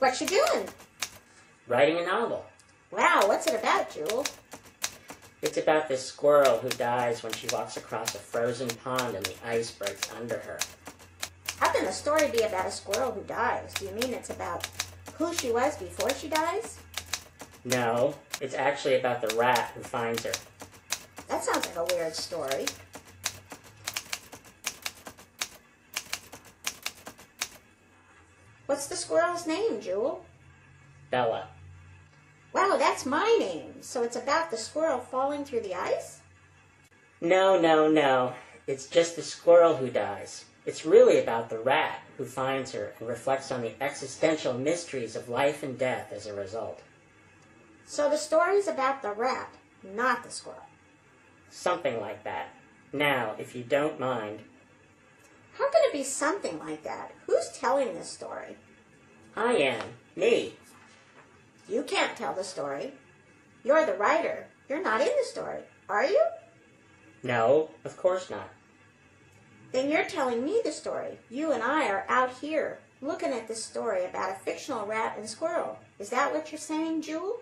What you doing? Writing a novel. Wow, what's it about, Jewel? It's about this squirrel who dies when she walks across a frozen pond and the ice breaks under her. How can the story be about a squirrel who dies? Do you mean it's about who she was before she dies? No, it's actually about the rat who finds her. That sounds like a weird story. What's the squirrel's name, Jewel? Bella. Wow, that's my name. So it's about the squirrel falling through the ice? No. It's just the squirrel who dies. It's really about the rat who finds her and reflects on the existential mysteries of life and death as a result. So the story's about the rat, not the squirrel. Something like that. Now, if you don't mind. How can it be something like that? Who's telling this story? I am. Me. You can't tell the story. You're the writer. You're not in the story, are you? No, of course not. Then you're telling me the story. You and I are out here looking at this story about a fictional rat and squirrel. Is that what you're saying, Jewel?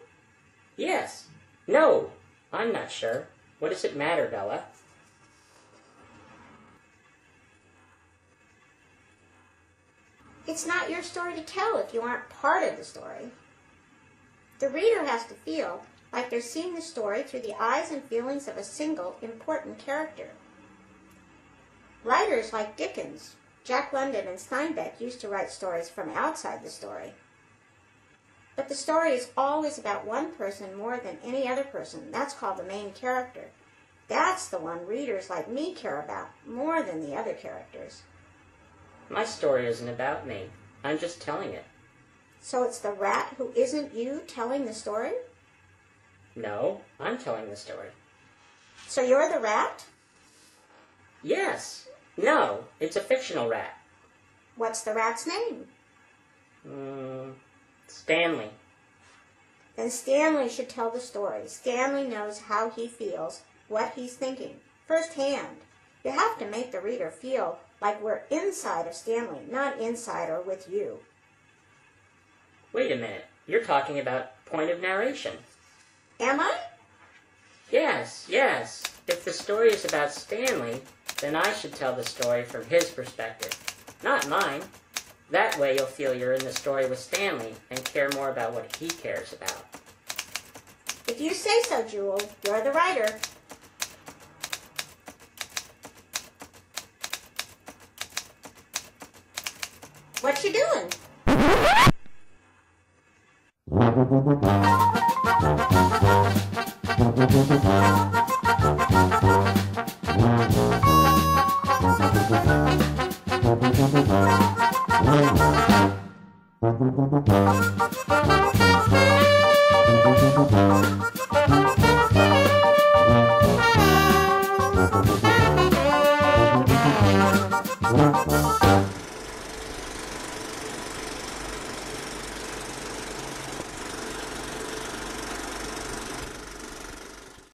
Yes. No, I'm not sure. What does it matter, Bella? It's not your story to tell if you aren't part of the story. The reader has to feel like they're seeing the story through the eyes and feelings of a single important character. Writers like Dickens, Jack London, and Steinbeck used to write stories from outside the story. But the story is always about one person more than any other person. That's called the main character. That's the one readers like me care about more than the other characters. My story isn't about me. I'm just telling it. So it's the rat who isn't you telling the story? No, I'm telling the story. So you're the rat? Yes. No, it's a fictional rat. What's the rat's name? Stanley. Then Stanley should tell the story. Stanley knows how he feels, what he's thinking, firsthand. You have to make the reader feel like we're inside of Stanley, not inside or with you. Wait a minute. You're talking about point of narration. Am I? Yes. If the story is about Stanley, then I should tell the story from his perspective, not mine. That way you'll feel you're in the story with Stanley and care more about what he cares about. If you say so, Jewel, you're the writer. What you doing?